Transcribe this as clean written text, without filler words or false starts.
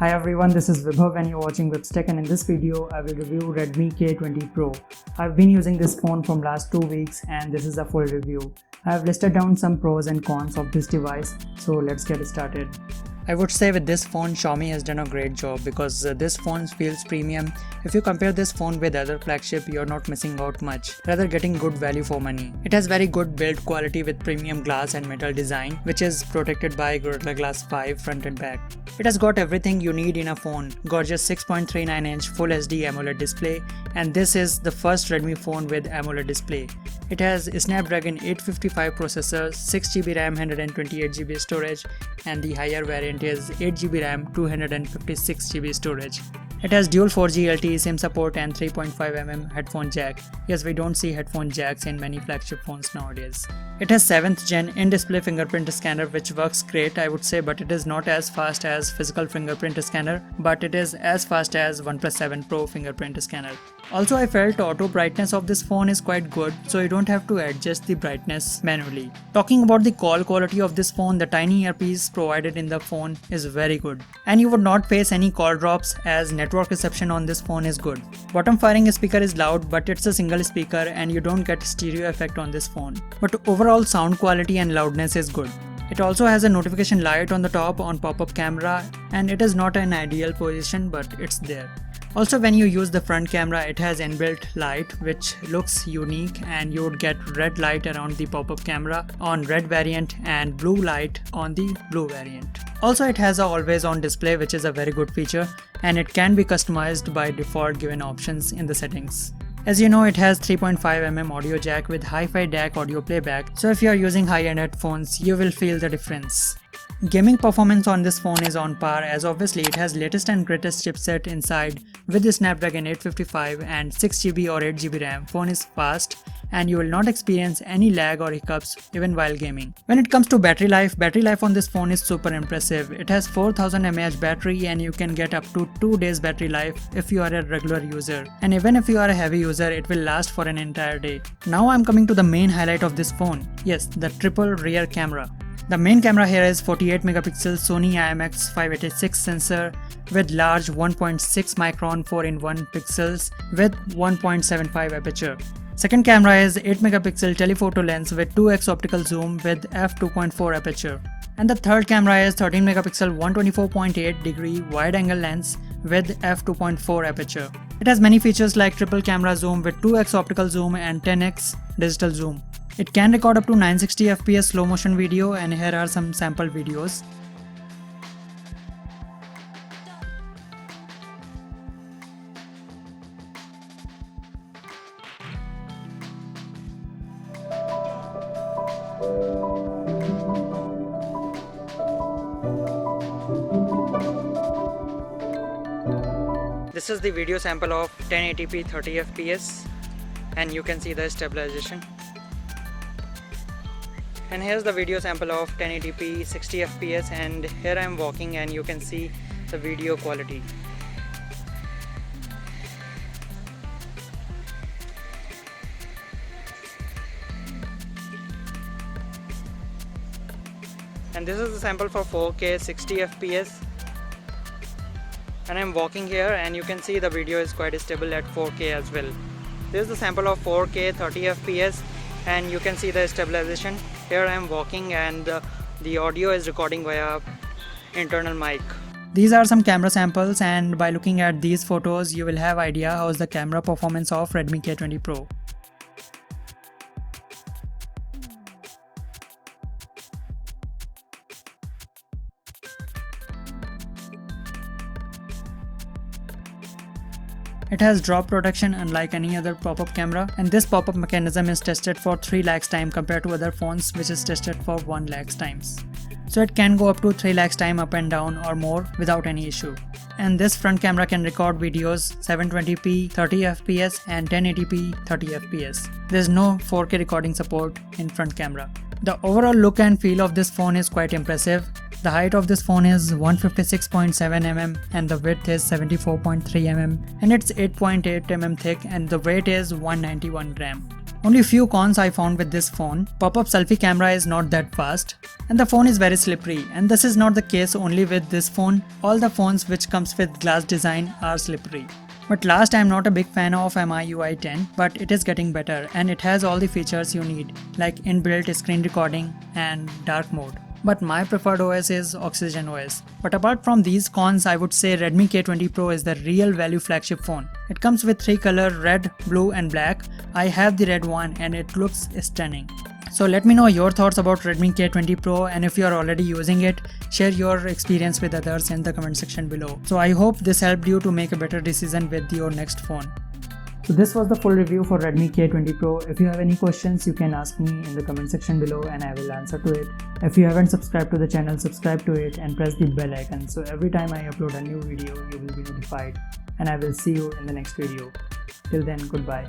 Hi everyone, this is Vibhav and you're watching VibsTech, and in this video I will review Redmi K20 Pro. I've been using this phone from last 2 weeks and this is a full review. I have listed down some pros and cons of this device, so let's get started. I would say with this phone Xiaomi has done a great job because this phone feels premium. If you compare this phone with other flagship, you're not missing out much, rather getting good value for money. It has very good build quality with premium glass and metal design, which is protected by Gorilla Glass 5 front and back. It has got everything you need in a phone, gorgeous 6.39-inch Full HD AMOLED display, and this is the first Redmi phone with AMOLED display. It has a Snapdragon 855 processor, 6GB RAM, 128GB storage, and the higher variant is 8GB RAM, 256GB storage. It has dual 4G LTE SIM support and 3.5mm headphone jack. Yes, we don't see headphone jacks in many flagship phones nowadays. It has 7th gen in-display fingerprint scanner, which works great I would say, but it is not as fast as physical fingerprint scanner, but it is as fast as OnePlus 7 Pro fingerprint scanner. Also, I felt auto brightness of this phone is quite good, so you don't have to adjust the brightness manually. Talking about the call quality of this phone, the tiny earpiece provided in the phone is very good. And you would not face any call drops as network reception on this phone is good. Bottom firing speaker is loud, but it's a single speaker and you don't get stereo effect on this phone. But overall sound quality and loudness is good. It also has a notification light on the top on pop-up camera, and it is not an ideal position, but it's there. Also, when you use the front camera, it has inbuilt light which looks unique, and you would get red light around the pop-up camera on red variant and blue light on the blue variant. Also, it has a always on display, which is a very good feature, and it can be customized by default given options in the settings. As you know, it has 3.5mm audio jack with hi-fi DAC audio playback, so if you are using high-end headphones, you will feel the difference. Gaming performance on this phone is on par, as obviously it has latest and greatest chipset inside with the Snapdragon 855 and 6GB or 8GB RAM. Phone is fast and you will not experience any lag or hiccups even while gaming. When it comes to battery life on this phone is super impressive. It has 4000 mAh battery and you can get up to 2 days battery life if you are a regular user. And even if you are a heavy user, it will last for an entire day. Now I'm coming to the main highlight of this phone. Yes, the triple rear camera. The main camera here is 48 megapixel Sony IMX586 sensor with large 1.6 micron 4-in-1 pixels with 1.75 aperture. Second camera is 8 megapixel telephoto lens with 2x optical zoom with f2.4 aperture. And the third camera is 13 megapixel 124.8 degree wide angle lens with f2.4 aperture. It has many features like triple camera zoom with 2x optical zoom and 10x digital zoom. It can record up to 960 fps slow motion video, and here are some sample videos. This is the video sample of 1080p 30 fps, and you can see the stabilization. And here's the video sample of 1080p 60 fps, and here I am walking and you can see the video quality. And this is the sample for 4K 60 fps, and I'm walking here and you can see the video is quite stable at 4K as well. This is the sample of 4K 30 fps, and you can see the stabilization. Here I am walking and the audio is recording via internal mic. These are some camera samples, and by looking at these photos you will have idea how is the camera performance of Redmi K20 Pro. It has drop protection unlike any other pop-up camera, and this pop-up mechanism is tested for 3 lakhs time compared to other phones which is tested for 1 lakhs times. So it can go up to 3 lakhs time up and down or more without any issue. And this front camera can record videos 720p 30 fps and 1080p 30 fps. There is no 4K recording support in front camera. The overall look and feel of this phone is quite impressive. The height of this phone is 156.7 mm and the width is 74.3 mm and it's 8.8 mm thick and the weight is 191 gram. Only few cons I found with this phone. Pop-up selfie camera is not that fast and the phone is very slippery, and this is not the case only with this phone. All the phones which comes with glass design are slippery. But last, I'm not a big fan of MIUI 10, but it is getting better and it has all the features you need like inbuilt screen recording and dark mode. But my preferred OS is Oxygen OS. But apart from these cons, I would say Redmi K20 Pro is the real value flagship phone. It comes with 3 colors, red, blue and black. I have the red one and it looks stunning. So let me know your thoughts about Redmi K20 Pro, and if you are already using it, share your experience with others in the comment section below. So I hope this helped you to make a better decision with your next phone. So this was the full review for Redmi K20 Pro. If you have any questions, you can ask me in the comment section below and I will answer to it. If you haven't subscribed to the channel, subscribe to it and press the bell icon. So every time I upload a new video, you will be notified. And I will see you in the next video. Till then, goodbye.